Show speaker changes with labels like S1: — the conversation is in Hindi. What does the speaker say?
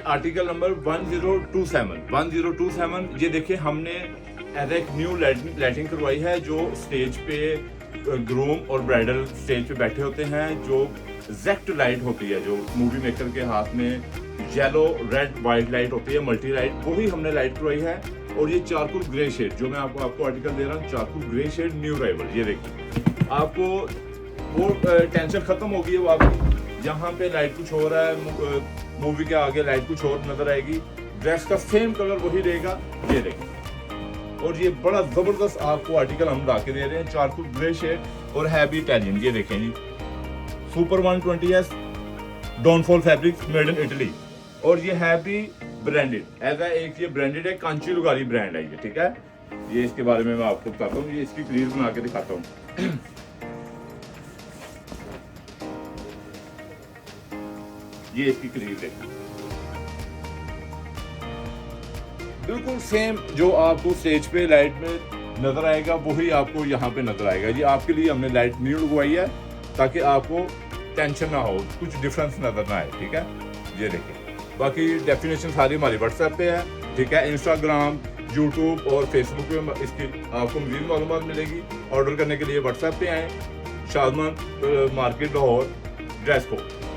S1: आर्टिकल नंबर 1027 ये देखिए हमने एज एक न्यू लाइटिंग करवाई है जो स्टेज पे ग्रूम और ब्राइडल स्टेज पे बैठे होते हैं, जो एग्जैक्ट लाइट होती है जो मूवी मेकर के हाथ में येलो रेड वाइट लाइट होती है, मल्टी लाइट, वही हमने लाइट करवाई है। और ये चारकोल ग्रे शेड जो मैं आपको आर्टिकल दे रहा हूँ, charcoal grey shade new arrival, ये देखिए आपको वो टेंशन खत्म हो गई है। वो आपकी यहाँ पे लाइट कुछ हो रहा है, मूवी के आगे लाइट कुछ और नजर आएगी, ड्रेस का सेम कलर वही रहेगा, ये देखिए। और ये बड़ा जबरदस्त आपको आर्टिकल हम ला के दे रहे हैं, चारकोल ग्रे शेड और हैवी इटालियन, ये देखें जी, सुपर 120S डॉनफॉल फैब्रिक मेड इन इटली। और ये है भी ब्रांडेड, ऐसा एक ये ब्रांडेड है, कांची लुगारी ब्रांड है ये, ठीक है। ये इसके बारे में मैं आपको बताता हूँ, ये इसकी क्लीयर बना के दिखाता हूँ। ये इसकी क्लीयर देखिए, बिल्कुल सेम जो आपको स्टेज पे लाइट में नजर आएगा वही आपको यहाँ पे नजर आएगा। ये आपके लिए हमने लाइट न्यू लगवाई है ताकि आपको टेंशन ना हो, कुछ डिफरेंस नजर ना आए, ठीक है। ये देखिए, बाकी डेफिनेशन सारी हमारी व्हाट्सएप पे है, ठीक है। इंस्टाग्राम, यूट्यूब और फेसबुक पे इसकी आपको मज़ीद मालूमात मिलेगी। ऑर्डर करने के लिए व्हाट्सएप पे आएँ, Shadman market Lahore dress code.